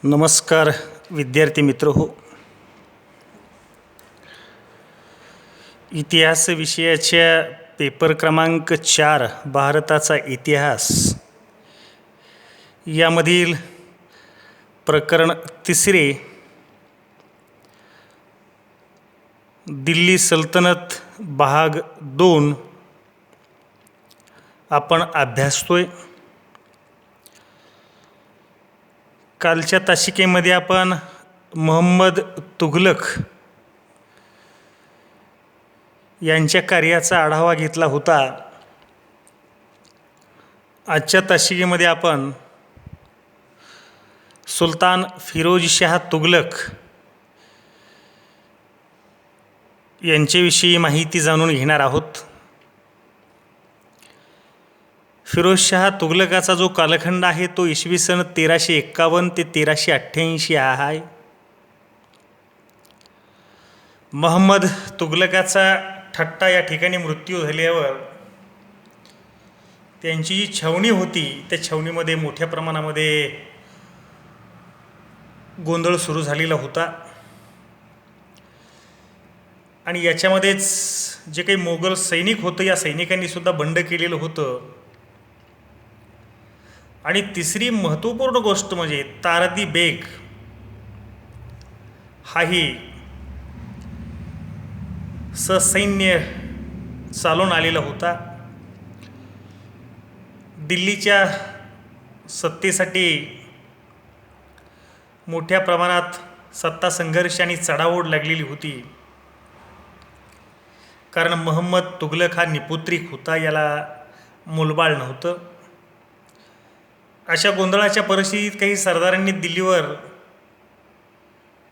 नमस्कार विद्यार्थी मित्र हो. इतिहास विषयाच्या पेपर क्रमांक 4 भारताचा इतिहास यामधील प्रकरण 3 दिल्ली सल्तनत भाग 2 आपण अभ्यासतोय. कालच्या तासिकेमध्ये आपण मोहम्मद तुघलक यांच्या कार्याचा आढावा घेतला होता. आजच्या तासिकेमध्ये आपण सुलतान फिरोजशाह तुघलक यांच्याविषयी माहिती जाणून घेणार आहोत. फिरोजशाह तुघलकाचा जो कालखंड आहे तो इसवी सन 1351 ते 1388 आहे. मोहम्मद तुघलकाचा ठट्टा या ठिकाणी मृत्यू झाल्यावर त्यांची जी छावणी होती त्या छावणीमध्ये मोठ्या प्रमाणामध्ये गोंधळ सुरू झालेला होता आणि याच्यामध्येच जे काही मोगल सैनिक होतं या सैनिकांनी सुद्धा बंड केलेलं होतं. आणि तिसरी महत्त्वपूर्ण गोष्ट म्हणजे तारदी बेग हाही ससैन्य चालून आलेला होता. दिल्लीच्या सत्तेसाठी मोठ्या प्रमाणात सत्ता संघर्ष आणि चढाओढ लागलेली होती. कारण मोहम्मद तुघलक हा निपुत्रिक होता, याला मूलबाळ नव्हतं. अशा गोंधळाच्या परिस्थितीत काही सरदारांनी दिल्लीवर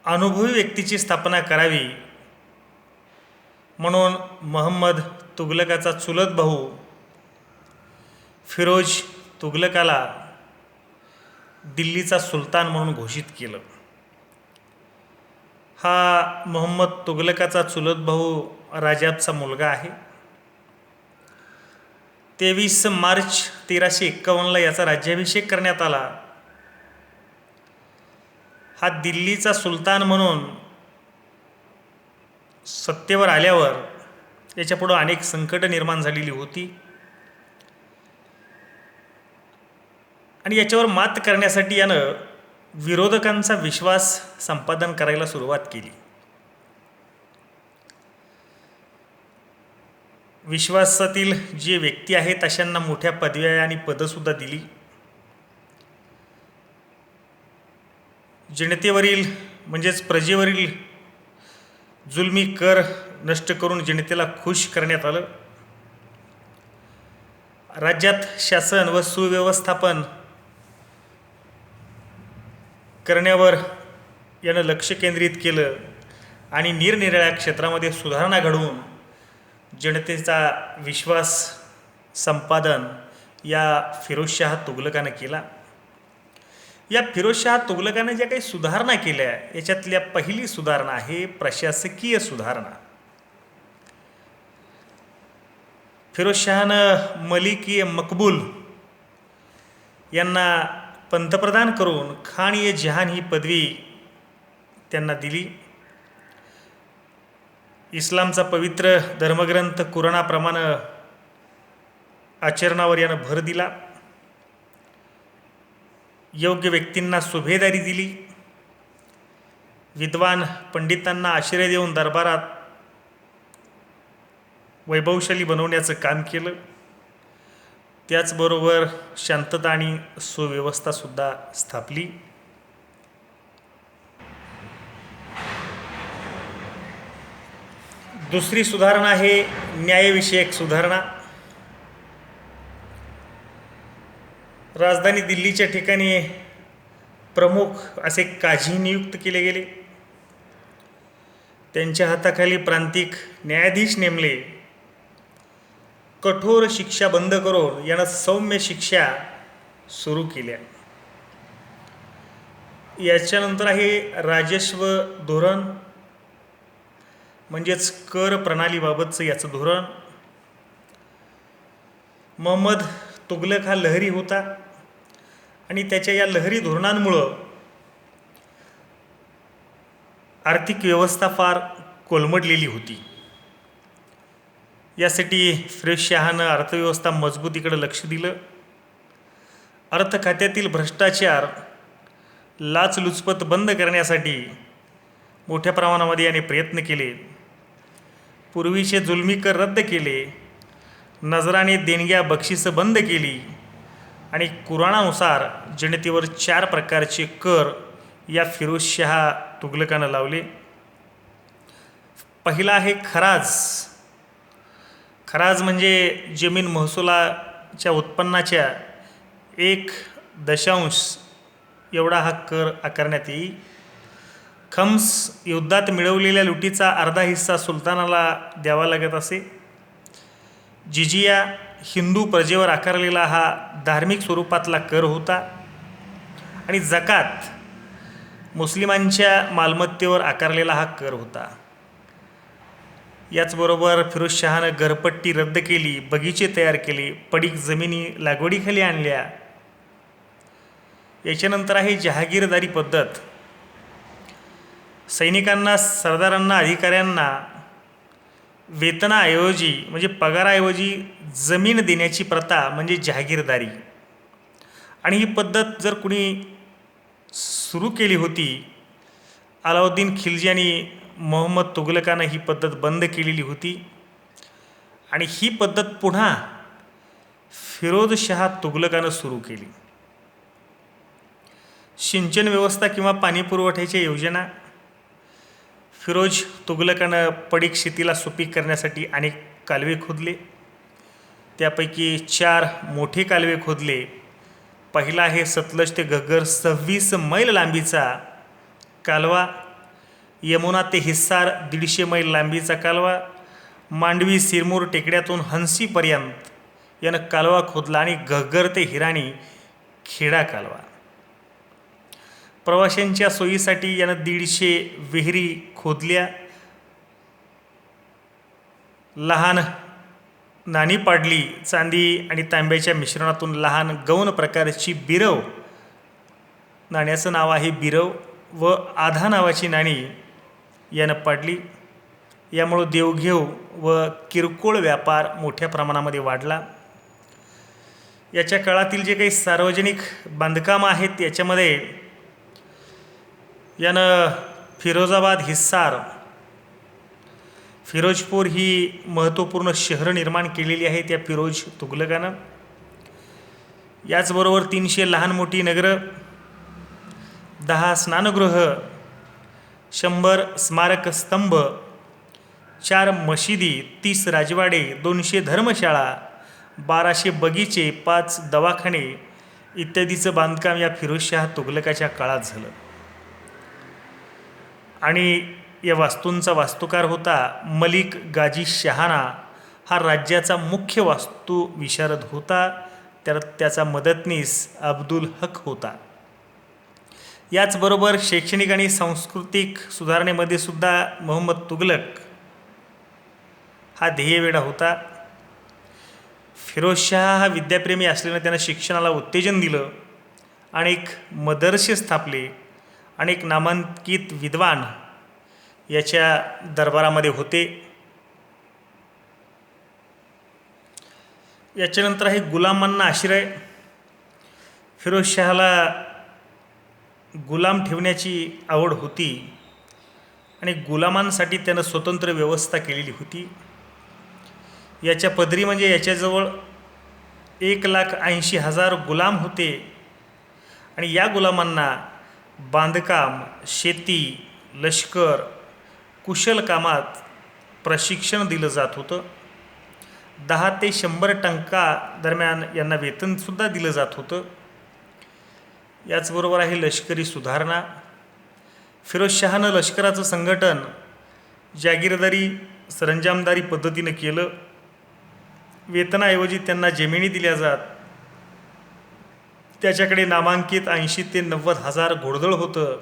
अनुभवी व्यक्तीची स्थापना करावी म्हणून मोहम्मद तुघलकाचा चुलत भाऊ फिरोज तुघलकाला दिल्लीचा सुलतान म्हणून घोषित केलं. हा मोहम्मद तुघलकाचा चुलत भाऊ राजाबचा मुलगा आहे. 23 मार्च 1351 याचा राज्याभिषेक करण्यात आला. हा दिल्लीचा सुलतान म्हणून सत्तेवर आल्यावर याच्यापुढं अनेक संकट निर्माण झालेली होती आणि याच्यावर मात करण्यासाठी यानं विरोधकांचा विश्वास संपादन करायला सुरुवात केली. विश्वासातील जे व्यक्ती आहेत अशांना मोठ्या पदव्या आणि पदंसुद्धा दिली. जनतेवरील म्हणजेच प्रजेवरील जुलमी कर नष्ट करून जनतेला खुश करण्यात आलं. राज्यात शासन व सुव्यवस्थापन करण्यावर यानं लक्ष केंद्रित केलं आणि निरनिराळ्या क्षेत्रामध्ये सुधारणा घडवून जनतेचा विश्वास संपादन या फिरोजशाह तुघलकानं केला. या फिरोजशाह तुघलकानं ज्या काही सुधारणा केल्या याच्यातल्या पहिली सुधारणा आहे प्रशासकीय सुधारणा. फिरोजशहानं मलिक ए मकबूल यांना पंतप्रधान करून खान ए जहान ही पदवी त्यांना दिली. इस्लामचा पवित्र धर्मग्रंथ कुराणाप्रमाणे आचरणावर यानं भर दिला. योग्य व्यक्तींना सुभेदारी दिली. विद्वान पंडितांना आश्रय देऊन दरबारात वैभवशाली बनवण्याचं काम केलं. त्याचबरोबर शांतता आणि सुव्यवस्थासुद्धा स्थापली. दुसरी सुधारणा आहे न्यायविषयक सुधारणा. राजधानी दिल्लीच्या ठिकाणी प्रमुख असे काझी नियुक्त केले गेले. त्यांच्या हाताखाली प्रांतिक न्यायाधीश नेमले. कठोर शिक्षा बंद करून यानं सौम्य शिक्षा सुरू केल्या. याच्यानंतर आहे राजस्व धोरण म्हणजेच कर प्रणालीबाबतचं याचं धोरण. मोहम्मद तुघलक हा लहरी होता आणि त्याच्या या लहरी धोरणांमुळं आर्थिक व्यवस्था फार कोलमडलेली होती. यासाठी फिरोजशहानं अर्थव्यवस्था मजबूतीकडे लक्ष दिलं. अर्थ खात्यातील भ्रष्टाचार, लाचलुचपत बंद करण्यासाठी मोठ्या प्रमाणामध्ये याने प्रयत्न केले. पूर्वीचे जुलमी कर रद्द केले. नजराने देणग्या बक्षिसं बंद केली आणि कुराणानुसार जनतेवर 4 प्रकारचे कर या फिरोजशाह तुघलकानं लावले. पहिला आहे खराज. खराज म्हणजे जमीन महसुलाच्या उत्पन्नाच्या 1 एवढा हा कर आकारण्यात येई. खम्स, युद्धात मिळवलेल्या लुटीचा अर्धा हिस्सा सुलतानाला द्यावा लागत असे. जिजिया, हिंदू प्रजेवर आकारलेला हा धार्मिक स्वरूपातला कर होता. आणि जकात, मुस्लिमांच्या मालमत्तेवर आकारलेला हा कर होता. याचबरोबर फिरोजशहानं घरपट्टी रद्द केली, बगीचे तयार केले, पडीक जमिनी लागवडीखाली आणल्या. याच्यानंतर आहे जहागीरदारी पद्धत. सैनिकांना, सरदारांना, अधिकाऱ्यांना वेतनाऐवजी म्हणजे पगाराऐवजी जमीन देण्याची प्रथा म्हणजे जहागीरदारी. आणि ही पद्धत जर कुणी सुरू केली होती, अलाउद्दीन खिलजी आणि मोहम्मद तुघलकानं ही पद्धत बंद केलेली होती. आणि ही पद्धत पुन्हा फिरोजशाह तुघलकानं सुरू केली. सिंचन व्यवस्था किंवा पाणी पुरवठ्याच्या योजना. फिरोज तुघलकानं पडीक शेतीला सुपीक करण्यासाठी अनेक कालवे खोदले. त्यापैकी 4 मोठे कालवे खोदले. पहिला आहे सतलज ते घग्गर 26 मैल लांबीचा कालवा. यमुना ते हिस्सार 150 मैल लांबीचा कालवा. मांडवी सिरमूर टेकड्यातून हंसीपर्यंत यानं कालवा खोदला. आणि घग्गर ते हिराणी खेडा कालवा. प्रवाशांच्या सोयीसाठी यानं 150 विहिरी खोदल्या. लहान नाणी पाडली. चांदी आणि तांब्याच्या मिश्रणातून लहान गौण प्रकारची बिरव, नाण्याचं नाव आहे बिरव, व आधा नावाची नाणी यानं पाडली. यामुळं देवघेव व किरकोळ व्यापार मोठ्या प्रमाणामध्ये वाढला. याच्या काळातील जे काही सार्वजनिक बांधकामं आहेत याच्यामध्ये यानं फिरोजाबाद, हिस्सार, फिरोजपूर ही महत्त्वपूर्ण शहरं निर्माण केलेली आहेत या फिरोज तुघलकानं. याचबरोबर 300 लहान मोठी नगरं, 10 स्नानगृह, 100 स्मारक स्तंभ, 4 मशिदी, 30 राजवाडे, 200 धर्मशाळा, 1200 बगीचे, 5 दवाखाने इत्यादीचं बांधकाम या फिरोजशाह तुघलकाच्या काळात झालं. आणि या वास्तूंचा वास्तुकार होता मलिक गाजी शहाना. हा राज्याचा मुख्य वास्तू विशारद होता. त्याचा मदतनीस अब्दुल हक होता. याचबरोबर शैक्षणिक आणि सांस्कृतिक सुधारणेमध्ये सुद्धा मोहम्मद तुघलक हा ध्येयवेडा होता. फिरोजशाह हा विद्याप्रेमी असल्यानं त्यानं शिक्षणाला उत्तेजन दिलं. अनेक मदरसे स्थापले. अनेक नामांकित विद्वान याच्या दरबारामध्ये होते. याच्यानंतर आहे गुलामांना आश्रय. फिरोजशाहला गुलाम ठेवण्याची आवड होती आणि गुलामांसाठी त्यानं स्वतंत्र व्यवस्था केलेली होती. याच्या पदरी म्हणजे याच्याजवळ 1,80,000 गुलाम होते. आणि या गुलामांना बांधकाम, शेती, लष्कर, कुशल कामात प्रशिक्षण दिलं जात होतं. 10 ते 100 टंका दरम्यान यांना वेतनसुद्धा दिलं जात होतं. याचबरोबर आहे लष्करी सुधारणा. फिरोजशहानं लष्कराचं संघटन जागीरदारी, सरंजामदारी पद्धतीनं केलं. वेतनाऐवजी त्यांना जमिनी दिल्या जात. त्याच्याकडे नामांकित 80 ते 90,000 घोडदळ होतं.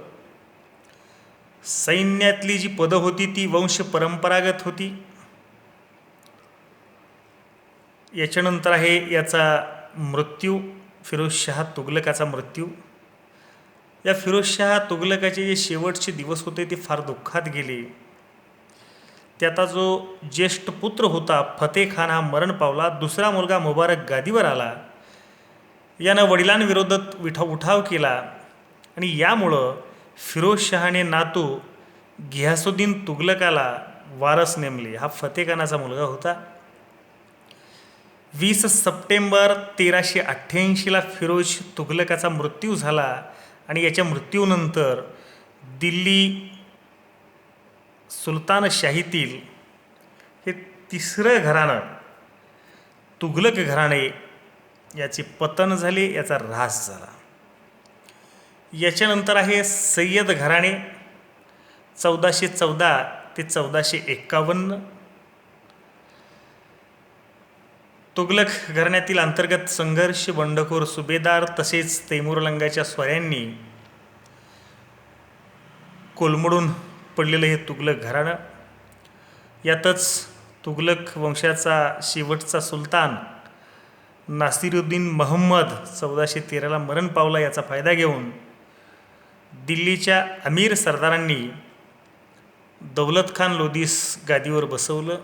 सैन्यातली जी पदं होती ती वंश परंपरागत होती. याच्यानंतर आहे याचा मृत्यू, फिरोजशाह तुघलकाचा मृत्यू. या फिरोजशाह तुघलकाचे जे शेवटचे दिवस होते ते फार दुःखात गेले. त्याचा जो ज्येष्ठ पुत्र होता फतेह खान हा मरण पावला. दुसरा मुलगा मुबारक गादीवर आला. यानं वडिलांविरोधात उठाव केला आणि यामुळं फिरोजशहाने नातू घियासुद्दीन तुघलकाला वारस नेमले. हा फतेह खानाचा मुलगा होता. 20 सप्टेंबर 1388ला फिरोज तुघलकाचा मृत्यू झाला आणि याच्या मृत्यूनंतर दिल्ली सुलतानशाहीतील हे तिसरं घराणं तुघलक घराणे याचे पतन झाले, याचा ऱ्हास झाला. याच्यानंतर आहे सय्यद घराणे 1414 ते 1451. तुघलक घराण्यातील अंतर्गत संघर्ष, बंडखोर सुभेदार तसेच तैमूरलंगाच्या स्वाऱ्यांनी कोलमडून पडलेलं हे तुघलक घराणं. यातच तुघलक वंशाचा शेवटचा सुलतान नासिरुद्दीन महम्मद 1413ला मरण पावला. याचा फायदा घेऊन दिल्लीच्या अमीर सरदारांनी दौलत खान लोधीस गादीवर बसवलं.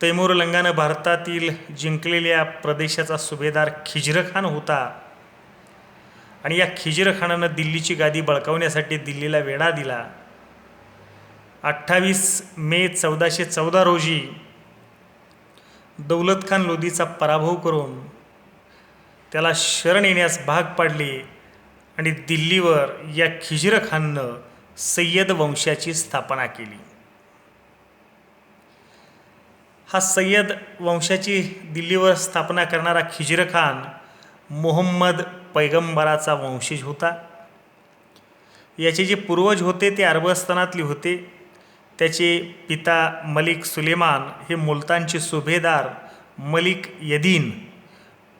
तैमूरलंगानं भारतातील जिंकलेल्या प्रदेशाचा सुभेदार खिज्र खान होता आणि या खिज्र खानानं दिल्लीची गादी बळकावण्यासाठी दिल्लीला वेढा दिला. 28 मे 1414 रोजी दौलत खान लोधीचा पराभव करून त्याला शरण येण्यास भाग पाडले आणि दिल्लीवर या खिज्र खाननं सय्यद वंशाची स्थापना केली. हा सय्यद वंशाची दिल्लीवर स्थापना करणारा खिज्र खान मोहम्मद पैगंबराचा वंशज होता. याचे जे पूर्वज होते ते अरबस्थानातले होते. त्याचे पिता मलिक सुलेमान हे मुलतानचे सुभेदार मलिक यदीन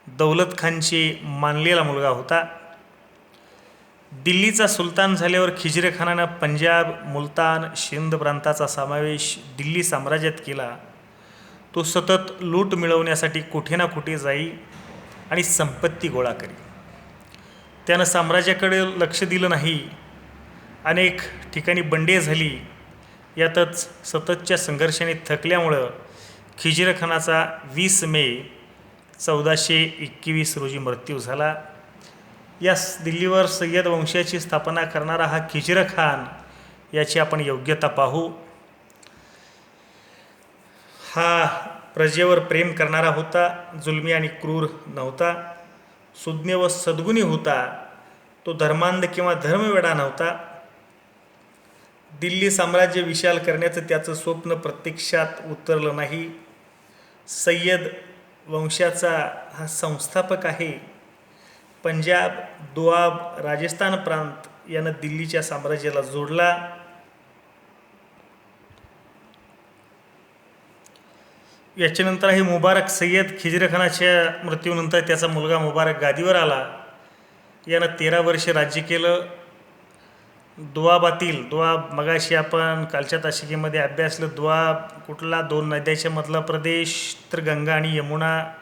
दौलत खानचे मानलेला मुलगा होता. दिल्लीचा सुलतान झाल्यावर खिज्र खानानं पंजाब, मुलतान, सिंध प्रांताचा समावेश दिल्ली साम्राज्यात केला. तो सतत लूट मिळवण्यासाठी कुठे ना कुठे जाई आणि संपत्ती गोळा करी. त्यानं साम्राज्याकडे लक्ष दिलं नाही. अनेक ठिकाणी बंडे झाली. यातच सततच्या संघर्षाने थकल्यामुळं खिज्र खानाचा 20 मे 1421 रोजी मृत्यू झाला. या दिल्लीवर सय्यद वंशाची स्थापना करणारा हा खिज्र खान याची आपण योग्यता पाहू. हा प्रजेवर प्रेम करणारा होता, जुलमी आणि क्रूर नव्हता, सुज्ञ व सद्गुणी होता. तो धर्मांध किंवा धर्मवेडा नव्हता. दिल्ली साम्राज्य विशाल करण्याचं त्याचं स्वप्न प्रत्यक्षात उतरलं नाही. सय्यद वंशाचा हा संस्थापक आहे. पंजाब, दोआब, राजस्थान प्रांत यानं दिल्लीच्या साम्राज्याला जोडला. याच्यानंतर आहे मुबारक सय्यद. खिज्र खानाच्या मृत्यूनंतर त्याचा मुलगा मुबारक गादीवर आला. यानं 13 वर्षे राज्य केलं. दोआब मगाशी आपण कालच्या तासिकेमध्ये अभ्यासलं. दोआब कुठला? 2 नद्याच्या मधला प्रदेश, तर गंगा आणि यमुना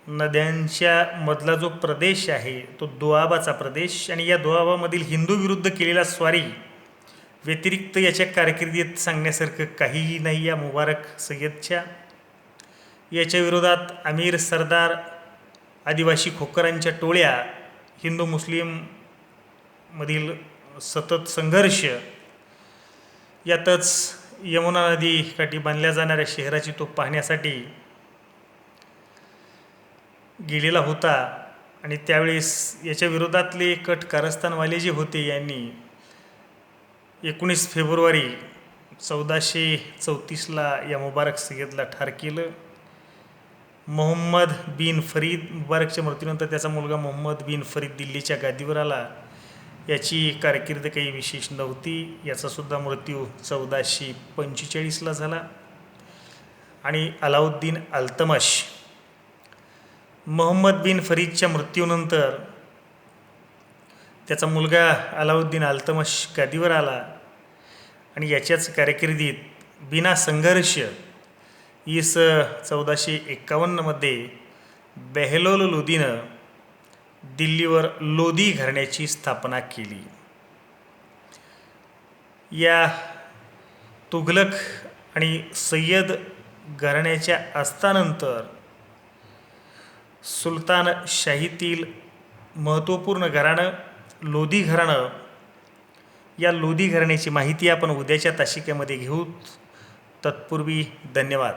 नद्यांच्या मधला जो प्रदेश आहे तो दोआबाचा प्रदेश. आणि या दोआबामधील हिंदू विरुद्ध केलेला स्वारी व्यतिरिक्त याच्या कारकिर्दीत सांगण्यासारखं काहीही नाही या मुबारक सय्यदच्या. याच्या विरोधात अमीर सरदार, आदिवासी खोकरांच्या टोळ्या, हिंदू मुस्लिम मधील सतत संघर्ष, यातच यमुना नदी काठी बांधल्या जाणाऱ्या शहराची तो पाहण्यासाठी गेलेला होता. आणि त्यावेळेस याच्या विरोधातले कट कारस्थानवाले जे होते यांनी 19 फेब्रुवारी 1434ला या मुबारक सय्यदला ठार केलं. मोहम्मद बिन फरीद, मुबारकच्या मृत्यूनंतर त्याचा मुलगा मोहम्मद बिन फरीद दिल्लीच्या गादीवर आला. याची कारकीर्द काही विशेष नव्हती. याचासुद्धा मृत्यू 1445ला झाला. आणि अलाउद्दीन अल्तमश, मोहम्मद बिन फरीदच्या मृत्यूनंतर त्याचा मुलगा अलाउद्दीन अल्तमश गादीवर आला. आणि याच्याच कारकिर्दीत बिना संघर्ष 1451मध्ये बेहलोल लोदीनं दिल्लीवर लोधी घराण्याची स्थापना केली. या तुघलक आणि सय्यद घराण्याच्या अस्तानंतर सुलतानशाहीतील महत्त्वपूर्ण घराणं लोधी घराणं, या लोधी घराण्याची माहिती आपण उद्याच्या तासिकेमध्ये घेऊ. तत्पूर्वी धन्यवाद.